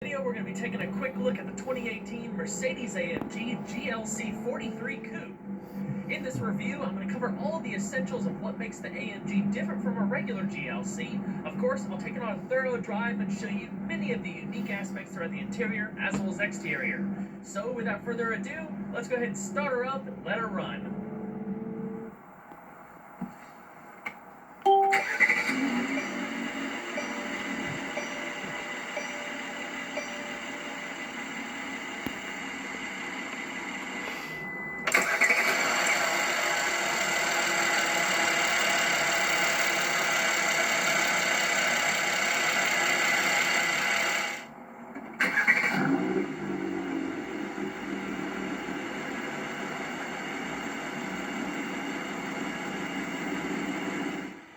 Video, we're going to be taking a quick look at the 2018 Mercedes-AMG GLC43 Coupe. In this review, I'm going to cover all the essentials of what makes the AMG different from a regular GLC. Of course, I'll take it on a thorough drive and show you many of the unique aspects throughout the interior as well as exterior. So without further ado, let's go ahead and start her up and let her run.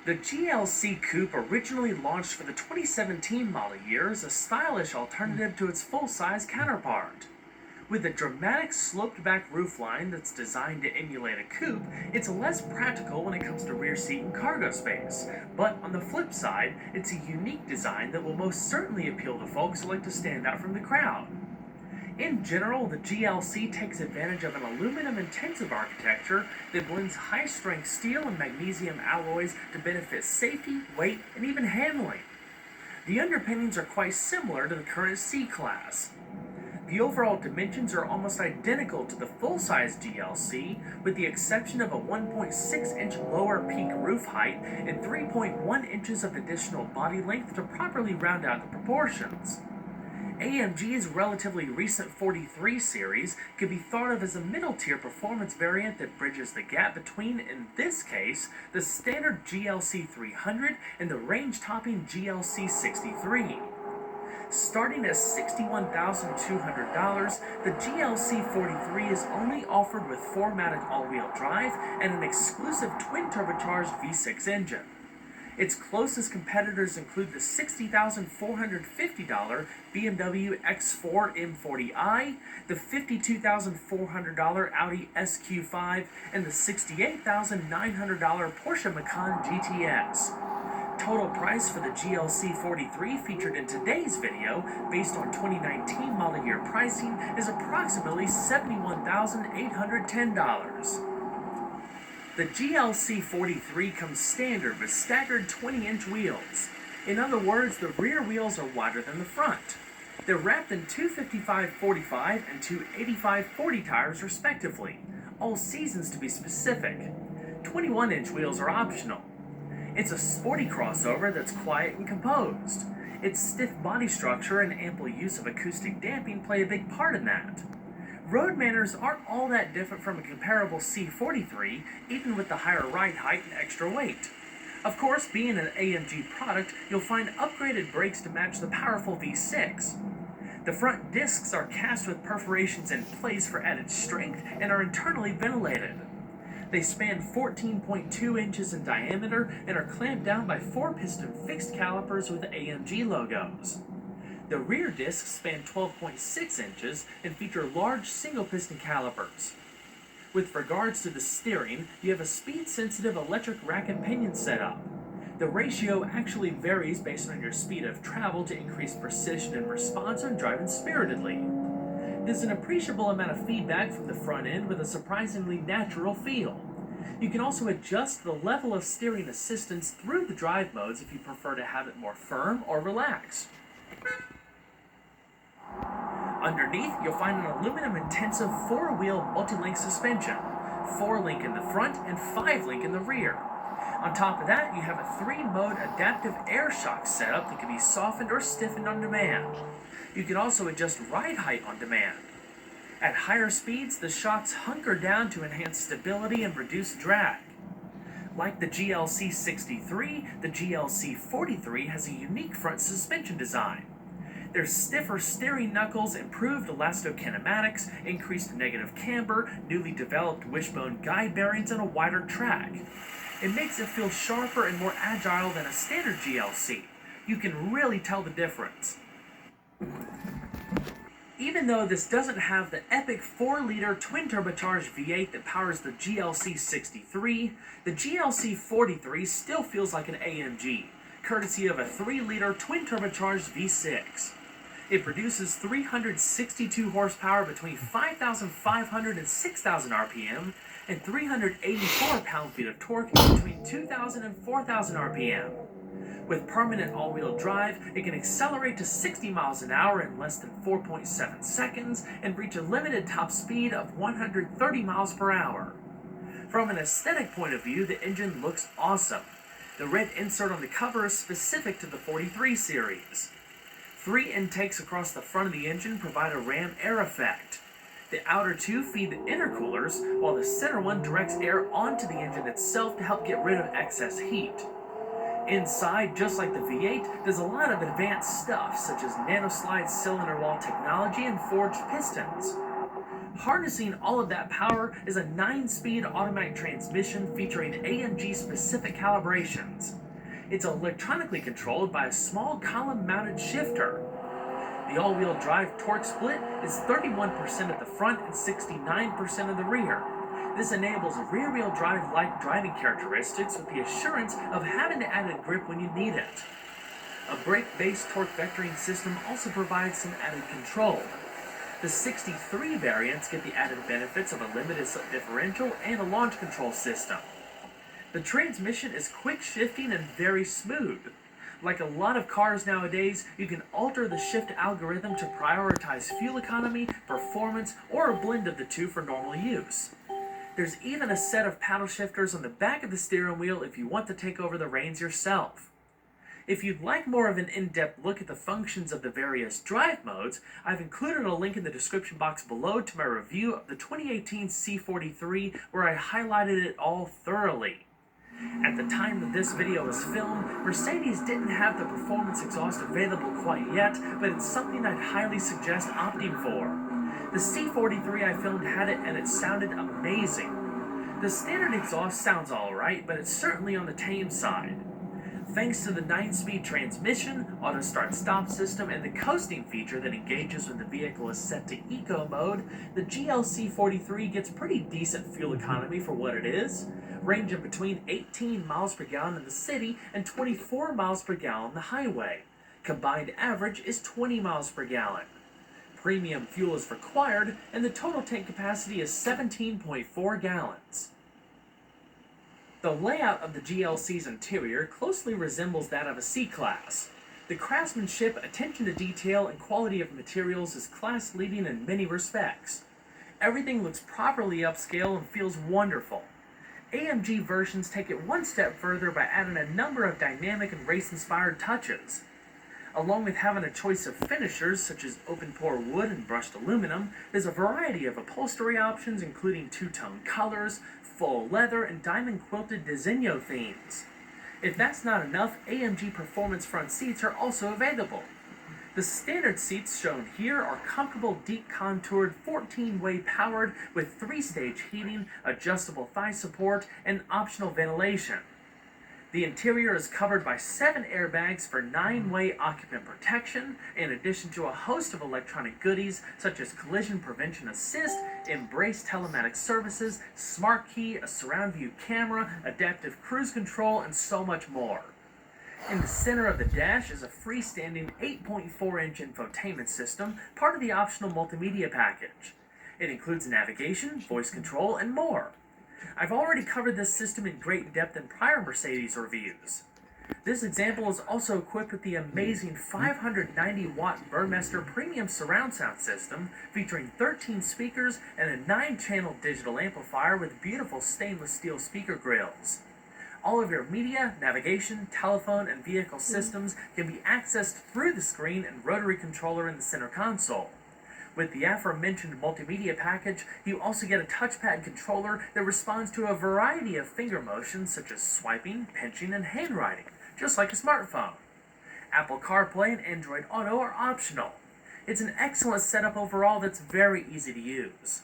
The GLC Coupe originally launched for the 2017 model year as a stylish alternative to its full-size counterpart. With a dramatic sloped-back roofline that's designed to emulate a coupe, it's less practical when it comes to rear seat and cargo space. But on the flip side, it's a unique design that will most certainly appeal to folks who like to stand out from the crowd. In general, the GLC takes advantage of an aluminum-intensive architecture that blends high-strength steel and magnesium alloys to benefit safety, weight, and even handling. The underpinnings are quite similar to the current C-Class. The overall dimensions are almost identical to the full-size GLC, with the exception of a 1.6-inch lower peak roof height and 3.1 inches of additional body length to properly round out the proportions. AMG's relatively recent 43 series could be thought of as a middle-tier performance variant that bridges the gap between, in this case, the standard GLC 300 and the range-topping GLC 63. Starting at $61,200, the GLC 43 is only offered with 4MATIC all-wheel drive and an exclusive twin-turbocharged V6 engine. Its closest competitors include the $60,450 BMW X4 M40i, the $52,400 Audi SQ5, and the $68,900 Porsche Macan GTS. Total price for the GLC 43 featured in today's video, based on 2019 model year pricing, is approximately $71,810. The GLC 43 comes standard with staggered 20-inch wheels. In other words, the rear wheels are wider than the front. They're wrapped in 255/45 and 285/40 tires respectively, all seasons to be specific. 21-inch wheels are optional. It's a sporty crossover that's quiet and composed. Its stiff body structure and ample use of acoustic damping play a big part in that. Road manners aren't all that different from a comparable C43, even with the higher ride height and extra weight. Of course, being an AMG product, you'll find upgraded brakes to match the powerful V6. The front discs are cast with perforations in place for added strength and are internally ventilated. They span 14.2 inches in diameter and are clamped down by 4-piston fixed calipers with AMG logos. The rear discs span 12.6 inches and feature large single-piston calipers. With regards to the steering, you have a speed-sensitive electric rack and pinion setup. The ratio actually varies based on your speed of travel to increase precision and response when driving spiritedly. There's an appreciable amount of feedback from the front end with a surprisingly natural feel. You can also adjust the level of steering assistance through the drive modes if you prefer to have it more firm or relaxed. Underneath, you'll find an aluminum-intensive 4-wheel multi-link suspension, 4-link in the front and 5-link in the rear. On top of that, you have a 3-mode adaptive air shock setup that can be softened or stiffened on demand. You can also adjust ride height on demand. At higher speeds, the shocks hunker down to enhance stability and reduce drag. Like the GLC 63, the GLC 43 has a unique front suspension design. There's stiffer steering knuckles, improved elastokinematics, increased negative camber, newly developed wishbone guide bearings, and a wider track. It makes it feel sharper and more agile than a standard GLC. You can really tell the difference. Even though this doesn't have the epic 4-liter twin-turbocharged V8 that powers the GLC 63, the GLC 43 still feels like an AMG, courtesy of a 3-liter twin-turbocharged V6. It produces 362 horsepower between 5,500 and 6,000 RPM and 384 pound-feet of torque between 2,000 and 4,000 RPM. With permanent all-wheel drive, it can accelerate to 60 miles an hour in less than 4.7 seconds and reach a limited top speed of 130 miles per hour. From an aesthetic point of view, the engine looks awesome. The red insert on the cover is specific to the 43 series. 3 intakes across the front of the engine provide a ram air effect. The outer 2 feed the intercoolers, while the center one directs air onto the engine itself to help get rid of excess heat. Inside, just like the V8, there's a lot of advanced stuff, such as nanoslide cylinder wall technology and forged pistons. Harnessing all of that power is a 9-speed automatic transmission featuring AMG-specific calibrations. It's electronically controlled by a small column-mounted shifter. The all-wheel drive torque split is 31% at the front and 69% at the rear. This enables rear-wheel drive-like driving characteristics with the assurance of having the added grip when you need it. A brake-based torque vectoring system also provides some added control. The 63 variants get the added benefits of a limited slip differential and a launch control system. The transmission is quick shifting and very smooth. Like a lot of cars nowadays, you can alter the shift algorithm to prioritize fuel economy, performance, or a blend of the two for normal use. There's even a set of paddle shifters on the back of the steering wheel if you want to take over the reins yourself. If you'd like more of an in-depth look at the functions of the various drive modes, I've included a link in the description box below to my review of the 2018 C43 where I highlighted it all thoroughly. At the time that this video was filmed, Mercedes didn't have the performance exhaust available quite yet, but it's something I'd highly suggest opting for. The C43 I filmed had it and it sounded amazing. The standard exhaust sounds alright, but it's certainly on the tame side. Thanks to the 9-speed transmission, auto start-stop system, and the coasting feature that engages when the vehicle is set to eco mode, the GLC43 gets pretty decent fuel economy for what it is, ranging between 18 miles per gallon in the city and 24 miles per gallon on the highway. Combined average is 20 miles per gallon. Premium fuel is required, and the total tank capacity is 17.4 gallons. The layout of the GLC's interior closely resembles that of a C-Class. The craftsmanship, attention to detail, and quality of materials is class-leading in many respects. Everything looks properly upscale and feels wonderful. AMG versions take it one step further by adding a number of dynamic and race-inspired touches. Along with having a choice of finishers such as open-pore wood and brushed aluminum, there's a variety of upholstery options including two-tone colors, full leather, and diamond-quilted Diseño themes. If that's not enough, AMG Performance front seats are also available. The standard seats shown here are comfortable, deep-contoured, 14-way powered with 3-stage heating, adjustable thigh support, and optional ventilation. The interior is covered by 7 airbags for 9-way occupant protection, in addition to a host of electronic goodies such as collision prevention assist, Embrace telematic services, smart key, a surround view camera, adaptive cruise control, and so much more. In the center of the dash is a freestanding 8.4-inch infotainment system, part of the optional multimedia package. It includes navigation, voice control, and more. I've already covered this system in great depth in prior Mercedes reviews. This example is also equipped with the amazing 590-watt Burmester premium surround sound system featuring 13 speakers and a 9-channel digital amplifier with beautiful stainless steel speaker grills. All of your media, navigation, telephone, and vehicle systems can be accessed through the screen and rotary controller in the center console. With the aforementioned multimedia package, you also get a touchpad controller that responds to a variety of finger motions such as swiping, pinching, and handwriting, just like a smartphone. Apple CarPlay and Android Auto are optional. It's an excellent setup overall that's very easy to use.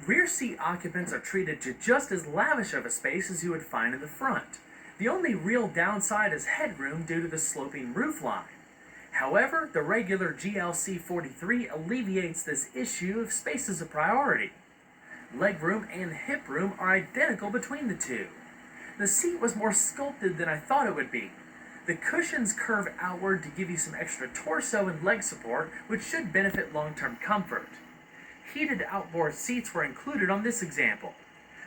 Rear seat occupants are treated to just as lavish of a space as you would find in the front. The only real downside is headroom due to the sloping roofline. However, the regular GLC43 alleviates this issue if space is a priority. Legroom and hip room are identical between the two. The seat was more sculpted than I thought it would be. The cushions curve outward to give you some extra torso and leg support, which should benefit long-term comfort. Heated outboard seats were included on this example.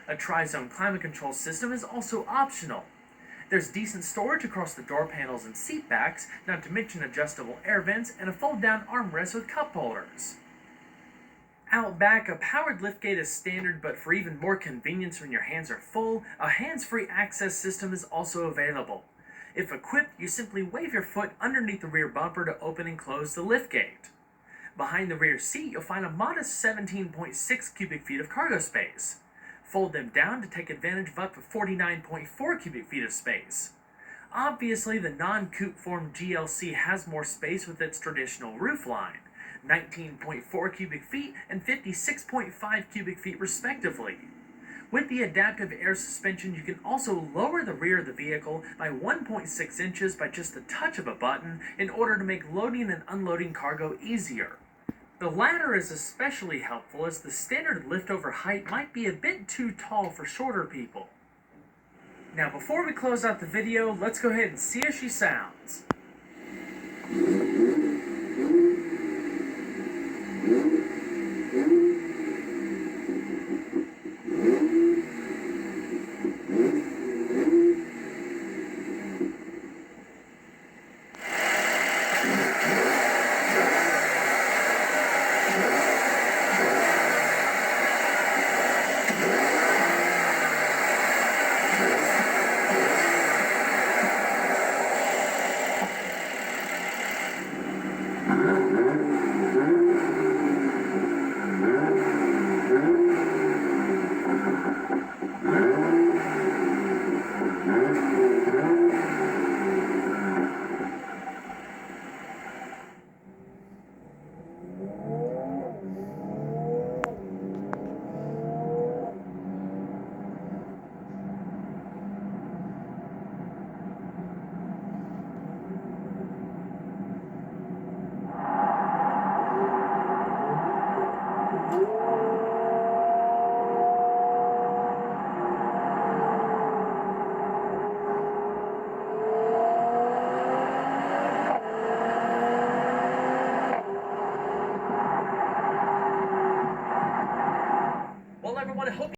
A tri-zone climate control system is also optional. There's decent storage across the door panels and seat backs, not to mention adjustable air vents and a fold-down armrest with cup holders. Out back, a powered liftgate is standard, but for even more convenience when your hands are full, a hands-free access system is also available. If equipped, you simply wave your foot underneath the rear bumper to open and close the liftgate. Behind the rear seat, you'll find a modest 17.6 cubic feet of cargo space. Fold them down to take advantage of up to 49.4 cubic feet of space. Obviously, the non-coupe form GLC has more space with its traditional roofline, 19.4 cubic feet and 56.5 cubic feet respectively. With the adaptive air suspension, you can also lower the rear of the vehicle by 1.6 inches by just the touch of a button in order to make loading and unloading cargo easier. The latter is especially helpful as the standard liftover height might be a bit too tall for shorter people. Now before we close out the video, let's go ahead and see how she sounds.